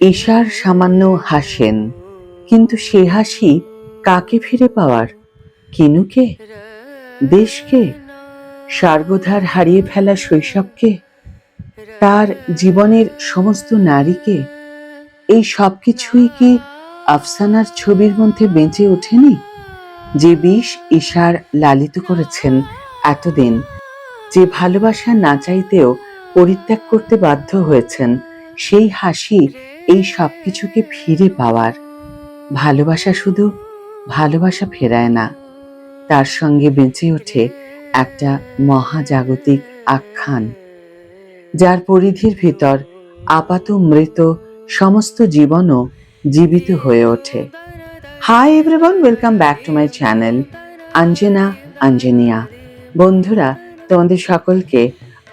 ঈশার সামান্য হাসেন, কিন্তু সে হাসি কাকে ফিরে পাওয়ার? কিনুকে? দেশকে? স্বর্গধার হারিয়ে ফেলা শৈশবকে? তার জীবনের সমস্ত নারীকে? এই সবকিছুই কি আফসানার ছবির মধ্যে বেঁচে ওঠেনি? যে বিষ ঈশার লালিত করেছেন এতদিন, যে ভালোবাসা না চাইতেও পরিত্যাগ করতে বাধ্য হয়েছেন, সেই হাসি এই সবকিছুকে ফিরে পাওয়ার। ভালোবাসা শুধু ভালোবাসা ফেরায় না, তার সঙ্গে বেঁচে ওঠে একটা মহাজাগতিক আখ্যান, যার পরিধির ভিতর আপাত মৃত সমস্ত জীবনও জীবিত হয়ে ওঠে। Hi everyone, welcome back to my channel Anjana Anjania. বন্ধুরা, তোমাদের সকলকে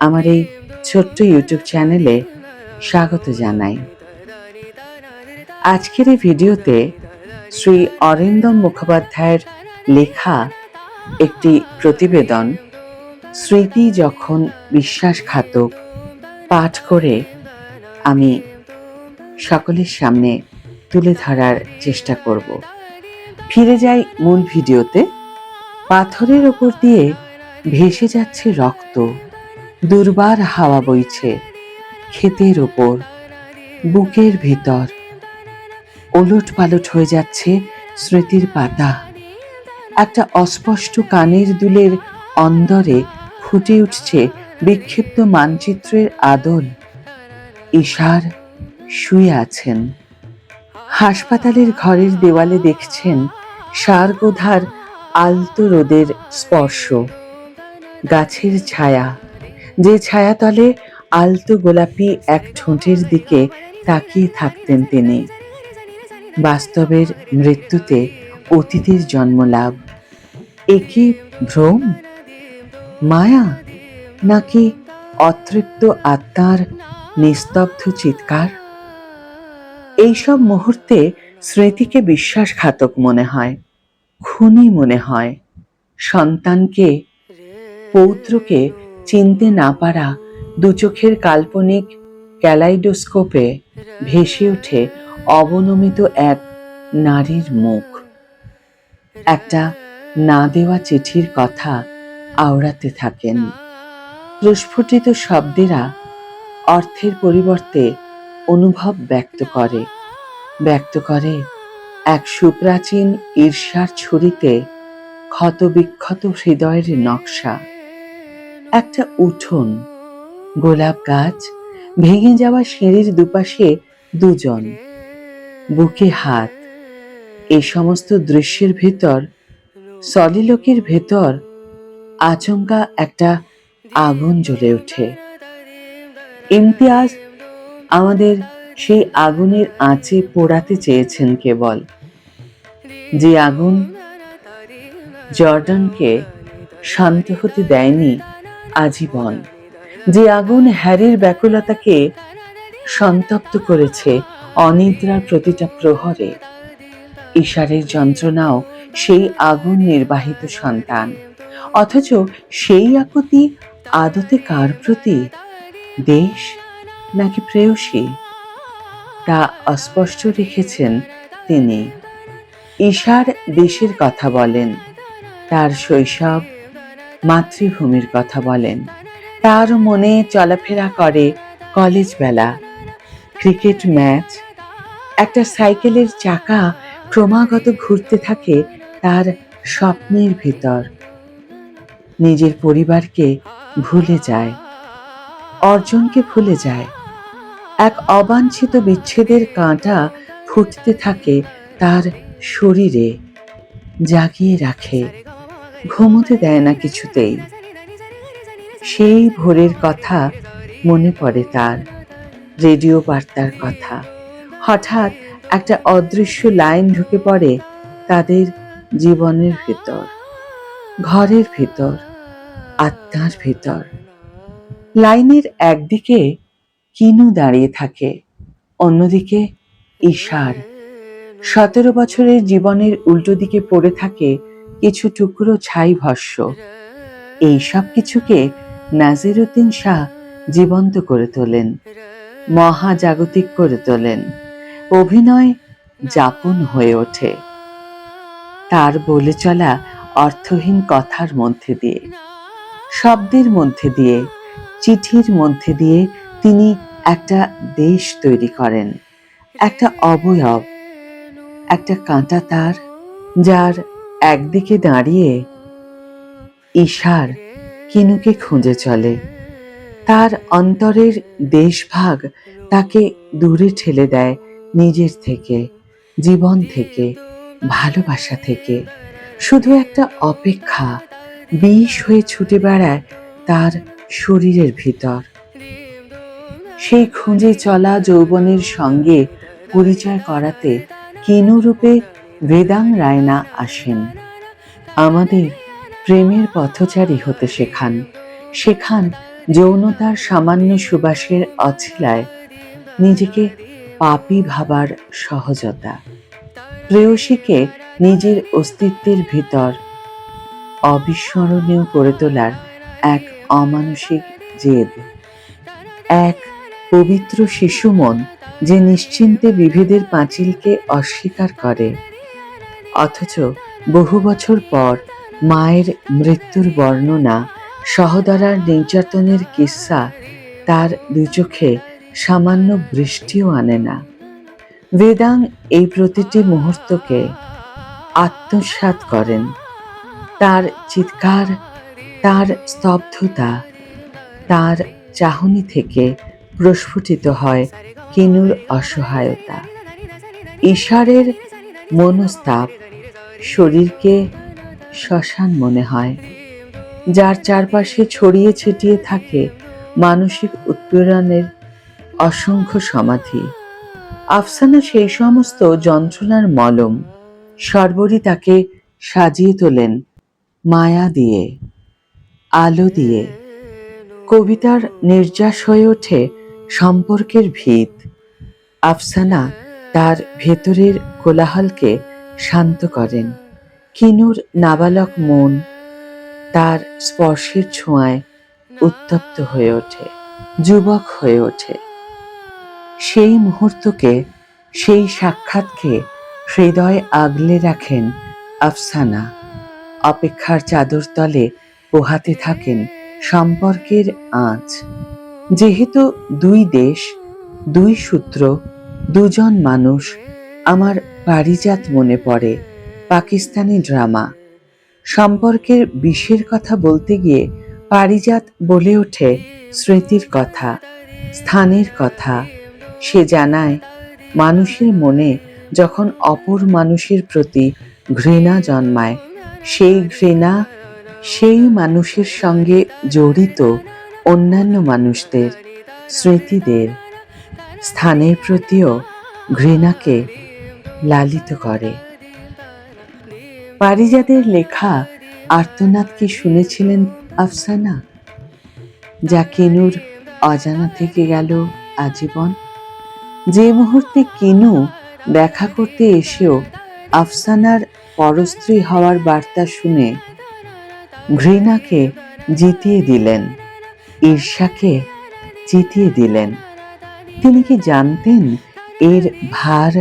আমার এই ছোট্ট ইউটিউব চ্যানেলে স্বাগত জানাই। আজকের এই ভিডিওতে শ্রী অরিন্দম মুখোপাধ্যায়ের লেখা একটি প্রতিবেদন, স্মৃতি যখন বিশ্বাসঘাতক, পাঠ করে আমি সকলের সামনে তুলে ধরার চেষ্টা করব। ফিরে যাই মূল ভিডিওতে। পাথরের ওপর দিয়ে ভেসে যাচ্ছে রক্ত, দুর্বার হাওয়া বইছে ক্ষেতের ওপর, বুকের ভিতর ওলট পালট হয়ে যাচ্ছে স্মৃতির পাতা। একটা অস্পষ্ট কানের দুলের অন্দরে ফুটে উঠছে বিক্ষিপ্ত মানচিত্রের আদল। ঈশার শুয়ে আছেন হাসপাতালের ঘরের দেওয়ালে, দেখছেন সারগোধার আলতো রোদের স্পর্শ, গাছের ছায়া, যে ছায়াতলে আলতো গোলাপি এক ঠোঁটের দিকে তাকিয়ে থাকতেন তিনি। বাস্তবের মৃত্যুতে অতীতের জন্মলাভ, একই ভ্রম, মায়া, নাকি অতৃপ্ত আত্মার নিস্তব্ধ চিৎকার? এইসব মুহূর্তে স্মৃতিকে বিশ্বাসঘাতক মনে হয়, খুনি মনে হয়। সন্তানকে, পৌত্রকে চিনতে না পারা দু চোখের কাল্পনিক ক্যালাইডোস্কোপে ভেসে ওঠে অবনমিত এক নারীর মুখ। একটা না দেওয়া চিঠির কথা আওড়াতে থাকেন। প্রস্ফুটিত শব্দেরা অর্থের পরিবর্তে অনুভব ব্যক্ত করে এক সুপ্রাচীন ঈর্ষার ছুরিতে ক্ষতবিক্ষত হৃদয়ের নকশা। একটা উঠোন, গোলাপ গাছ, ভেঙে যাওয়া সিঁড়ির দুপাশে দুজন, বুকে হাত। এই সমস্ত দৃশ্যের ভেতর, সলিলোকের ভেতর আচমকা একটা আগুন জ্বলে ওঠে। ইমতিয়াজ আমাদের সেই আগুনের আঁচে পোড়াতে চেয়েছেন কেবল, যে আগুন জর্ডানকে শান্ত হতে দেয়নি আজীবন, যে আগুন হ্যারির ব্যাকুলতাকে সন্তপ্ত করেছে অনিদ্রার প্রতিটা প্রহরে। ঈশারের যন্ত্রণাও সেই আগুন নির্বাহিত সন্তান, অথচ সেই আকুতি আদতে কার প্রতি? দেশ নাকি প্রেয়সী? তা অস্পষ্ট রেখেছেন তিনি। ঈশার দেশের কথা বলেন, তার শৈশব, মাতৃভূমির কথা বলেন। তার মনে চলাফেরা করে কলেজ বেলা, ক্রিকেট ম্যাচ, একটা সাইকেলের চাকা ক্রমাগত ঘুরতে থাকে তার স্বপ্নের ভিতর। নিজের পরিবারকে ভুলে যায়, অর্জনকে ভুলে যায়। এক অবাঞ্ছিত বিচ্ছেদের কাঁটা ফুটতে থাকে তার শরীরে, জাগিয়ে রাখে, ঘুমোতে দেয় না কিছুতেই। সেই ভোরের কথা মনে পড়ে তার, রেডিও বার্তার কথা। হঠাৎ একটা অদৃশ্য লাইন ঢুকে পড়ে তাদের জীবনের ভিতর, ঘরের ভিতর, আত্মার ভিতর। লাইনের একদিকে কিনু দাঁড়িয়ে থাকে, অন্যদিকে ঈশার। 17 বছরের জীবনের উল্টো দিকে পড়ে থাকে কিছু টুকরো ছাই ভস্য। এই সব কিছুকে নাজিরউদ্দিন শাহ জীবন্ত করে তোলেন, মহাজাগতিক করে তোলেন। অভিনয় যাপন হয়ে ওঠে তার বলে চলা অর্থহীন কথার মধ্যে দিয়ে, শব্দের মধ্যে দিয়ে, চিঠির মধ্যে দিয়ে তিনি একটা দেশ তৈরি করেন, একটা অবয়ব, একটা কাঁটা তার, যার একদিকে দাঁড়িয়ে ঈশার কিনুকে খুঁজে চলে। তার অন্তরের দেশভাগ তাকে দূরে ঠেলে দেয় নিজের থেকে, জীবন থেকে, ভালোবাসা থেকে। শুধু একটা অপেক্ষা বিষ হয়ে ছুটে বেড়ায় তার শরীরের ভিতর। সেই খুঁজে চলা যৌবনের সঙ্গে পরিচয় করাতে কিনু রূপে বেদাং রায়না আসেন। আমাদের প্রেমের পথচারী হতে শেখান যৌনতার সামান্য সুবাসের অছিলায় নিজেকে পাপী ভাবার সহজতা, প্রেয়সীকে নিজের অস্তিত্বের ভিতর অবিস্মরণীয় করে তোলার এক অমানসিক জেদ, এক পবিত্র শিশু মন যে নিশ্চিন্তে বিভেদের পাঁচিলকে অস্বীকার করে, অথচ বহু বছর পর মায়ের মৃত্যুর বর্ণনা, সহোদরার নির্যাতনের কিস্সা তার দুচোখে সামান্য বৃষ্টিও আনে না। বেদাং এই প্রতিটি মুহূর্তকে আত্মসাৎ করেন। তার চিৎকার, তার স্তব্ধতা, তার চাহনি থেকে প্রস্ফুটিত হয় কিনুর অসহায়তা, ঈশারের মনস্তাপ। শরীরকে শ্মশান মনে হয়, যার চারপাশে ছড়িয়ে ছিটিয়ে থাকে মানসিক উৎপীড়নের অসংখ্য সমাধি। আফসানা সেই সমস্ত যন্ত্রণার মলম। সর্বরী তাকে সাজিয়ে তোলেন মায়া দিয়ে, আলো দিয়ে। কবিতার নির্যাস হয়ে ওঠে সম্পর্কের ভিত। আফসানা তার ভেতরের কোলাহলকে শান্ত করেন। কিনুর নাবালক মন তার স্পর্শের ছোঁয়ায় উত্তপ্ত হয়ে ওঠে, যুবক হয়ে ওঠে। সেই মুহূর্তকে, সেই সাক্ষাৎকে হৃদয়ে আগলে রাখেন আফসানা। অপেক্ষার চাদর তলে পোহাতে থাকেন সম্পর্কের আঁচ। যেহেতু দুই দেশ, দুই সূত্র, দুজন মানুষ, আমার পারিজাত মনে পড়ে পাকিস্তানি ড্রামা। সম্পর্কের বিষের কথা বলতে গিয়ে পারিজাত বলে ওঠে স্মৃতির কথা, স্থানের কথা। সে জানায় মানুষের মনে যখন অপর মানুষের প্রতি ঘৃণা জন্মায়, সেই ঘৃণা সেই মানুষের সঙ্গে জড়িত অন্যান্য মানুষদের, স্মৃতিদের, স্থানের প্রতিও ঘৃণাকে লালিত করে। পারিজাতের লেখা আর্তনাদ কি শুনেছিলেন আফসানা, যা কিনুর অজানা থেকে গেল আজীবন? যে মুহূর্তে কিনু দেখা করতে এসেও আফসানার পরস্ত্রী হওয়ার বার্তা শুনে ঘৃণাকে জিতিয়ে দিলেন, ঈর্ষাকে জিতিয়ে দিলেন, তিনি কি জানতেন এর ভার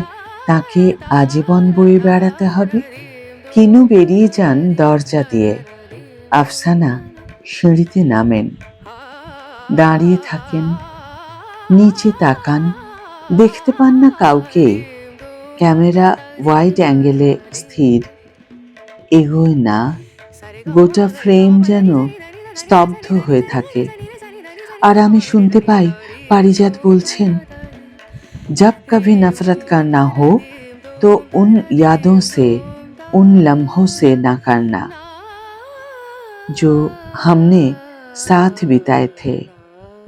তাকে আজীবন বয়ে বেড়াতে হবে? কিনু বেরিয়ে যান দরজা দিয়ে। আফসানা সিঁড়িতে নামেন, দাঁড়িয়ে থাকেন, নিচে তাকান, দেখতে পান না কাউকে। ক্যামেরা ওয়াইড অ্যাঙ্গেলে স্থির, এগোয় না। গোটা ফ্রেম যেন স্তব্ধ হয়ে থাকে। আর আমি শুনতে পাই পারিজাত বলছেন, जब कभी नफरत करना हो तो उन यादों से, उन लम्हों से ना करना जो हमने साथ बिताए थे।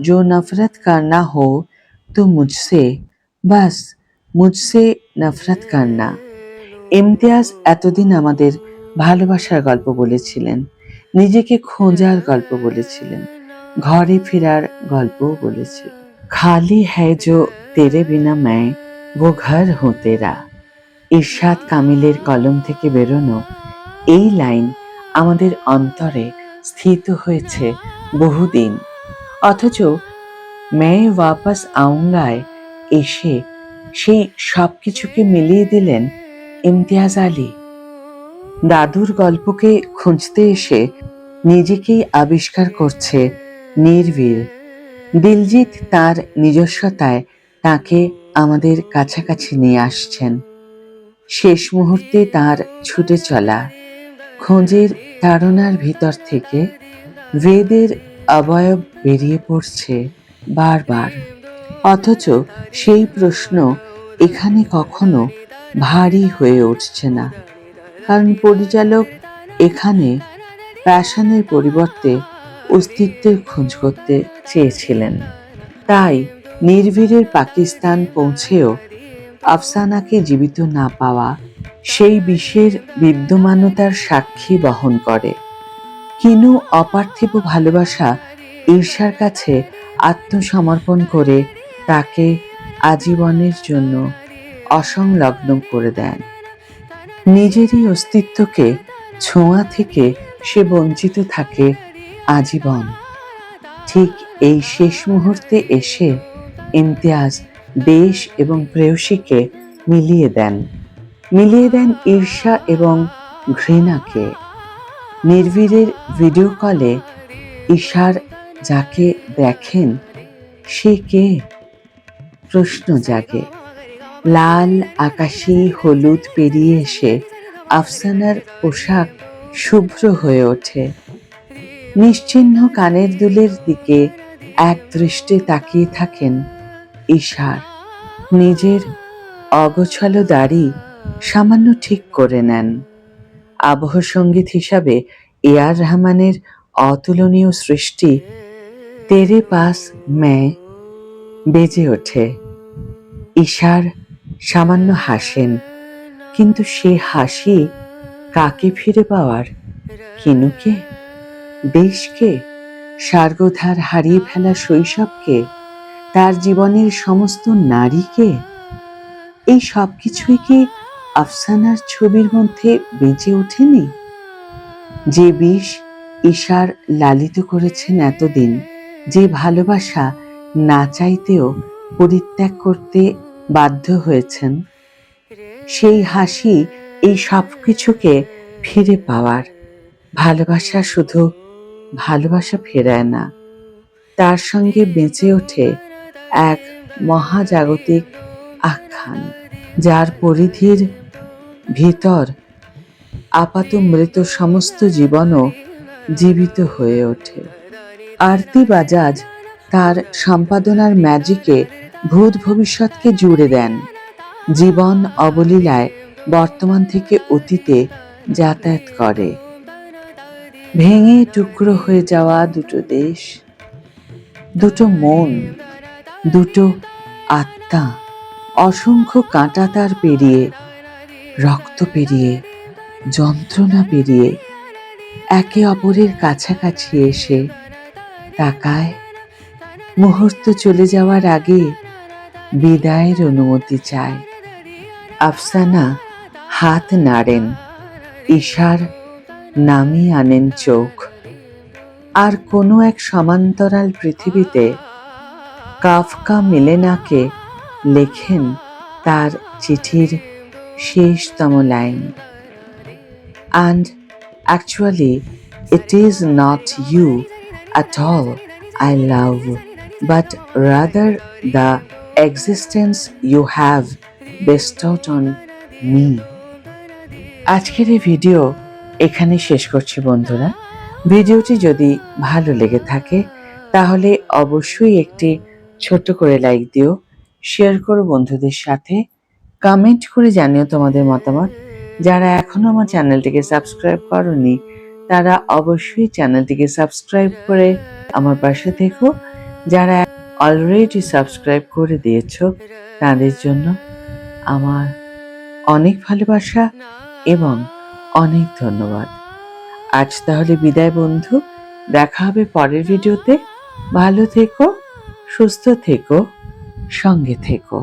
जो नफरत करना हो तो मुझसे, बस मुझसे नफरत करना। ইমতিয়াজ এতদিন আমাদের ভালোবাসার গল্প বলেছিলেন, নিজেকে খোঁজার গল্প বলেছিলেন, ঘরে ফেরার গল্পও বলেছিলেন। খালি হ্যায় জো তেরে বিনা मैं वो घर हूं तेरा। ইরশাদ কামিলের কলম থেকে বেরোনো এই লাইন আমাদের অন্তরে স্থিত হয়েছে বহুদিন, অথচ मैं वापस आऊंगाয় এসে সেই সব কিছুকে মিলিয়ে দিলেন ইমতিয়াজ আলী। দাদুর গল্পকে খুঁজতে এসে নিজেকেই আবিষ্কার করছে নির্ভীল। দিলজিৎ তার নিজস্বতায় তাকে আমাদের কাছাকাছি নিয়ে আসছেন। শেষ মুহূর্তে তার ছুটে চলা খোঁজের তাড়নার ভিতর থেকে বেদের অবয়ব বেরিয়ে পড়ছে বারবার। অথচ সেই প্রশ্ন এখানে কখনো ভারী হয়ে উঠছে না, কারণ পরিচালক এখানে প্যাশনের পরিবর্তে অস্তিত্বের খোঁজ করতে চেয়েছিলেন। তাই নির্ভীরের পাকিস্তান পৌঁছেও আফসানাকে জীবিত না পাওয়া সেই বিষের বিদ্যমানতার সাক্ষী বহন করে। কিনু অপার্থিব ভালোবাসা ঈর্ষার কাছে আত্মসমর্পণ করে তাকে আজীবনের জন্য অসংলগ্ন করে দেন। নিজেরই অস্তিত্বকে ছোঁয়া থেকে সে বঞ্চিত থাকে আজীবন। ঠিক এই শেষ মুহূর্তে এসে ইমতিয়াজ দেশ এবং প্রেয়সীকে মিলিয়ে দেন ঈর্ষা এবং ঘৃণাকে। নির্ভীরের ভিডিও কলে ঈশার যাকে দেখেন সে কে প্রশ্ন জাগে। লাল আকাশি হলুদ পেরিয়ে এসে আফসানার পোশাক শুভ্র হয়ে ওঠে। নিশ্চিহ্ন কানের দুলের দিকে এক দৃষ্টে তাকিয়ে থাকেন ঈশার। নিজের অগোছালো দাড়ি সামান্য ঠিক করে নেন। আবহ সঙ্গীত হিসাবে এআর রহমানের অতুলনীয় সৃষ্টি তেরে পাস ম্যায় বেজে ওঠে। ঈশার সামান্য হাসেন, কিন্তু সে হাসি কাকে ফিরে পাওয়ার? কিনুকে, দেশকে, স্বর্গধার হারিয়ে ফেলা শৈশবকে, তার জীবনের সমস্ত নারীকে? এই সব কিছুই কি আফসানার ছবির মধ্যে বেঁচে ওঠেনি? যে বিষ ঈশার লালিত করেছেন এতদিন, যে ভালোবাসা না চাইতেও পরিত্যাগ করতে বাধ্য হয়েছেন, সেই হাসি এই সব কিছুকে ফিরে পাওয়ার। ভালোবাসা শুধু ভালোবাসা ফেরায় না, তার সঙ্গে বেঁচে ওঠে এক মহাজাগতিক আখ্যান, যার পরিধির ভিতর আপাত মৃত সমস্ত জীবনও জীবিত হয়ে ওঠে। আরতি বাজাজ তার সম্পাদনার ম্যাজিকে ভূত ভবিষ্যৎকে জুড়ে দেন। জীবন অবলীলায় বর্তমান থেকে অতীতে যাতায়াত করে। ভেঙে টুকরো হয়ে যাওয়া দুটো দেশ, দুটো মন, দুটো আত্মা, অসংখ্য কাঁটাতার পেরিয়ে, রক্ত পেরিয়ে, যন্ত্রণা পেরিয়ে একে অপরের কাছাকাছি এসে তাকায়। মুহূর্ত চলে যাওয়ার আগে বিদায়ের অনুমতি চায়। আফসানা হাত নাড়েন, ঈশার নামিয়ে আনেন চোখ। আর কোনো এক সমান্তরাল পৃথিবীতে কাফকা মিলেনাকে লেখেন তার চিঠির শেষতম line, and actually it is not you at all I love, but rather the existence you have bestowed on me. আজকের এই ভিডিও এখানে শেষ করছি বন্ধুরা। ভিডিওটি যদি ভালো লেগে থাকে তাহলে অবশ্যই একটি ছোট্ট করে লাইক দিও, শেয়ার করো বন্ধুদের সাথে, কমেন্ট করে জানিও তোমাদের মতামত। যারা এখনো আমার চ্যানেলটিকে সাবস্ক্রাইব করনি তারা অবশ্যই চ্যানেলটিকে সাবস্ক্রাইব করে আমার পাশে থেকো। যারা অলরেডি সাবস্ক্রাইব করে দিয়েছো তাদের জন্য আমার অনেক ভালোবাসা এবং অনেক ধন্যবাদ। আজ তাহলে বিদায় বন্ধু, দেখা হবে পরের ভিডিওতে। ভালো থেকো, সুস্থ থেকো, সঙ্গে থেকো।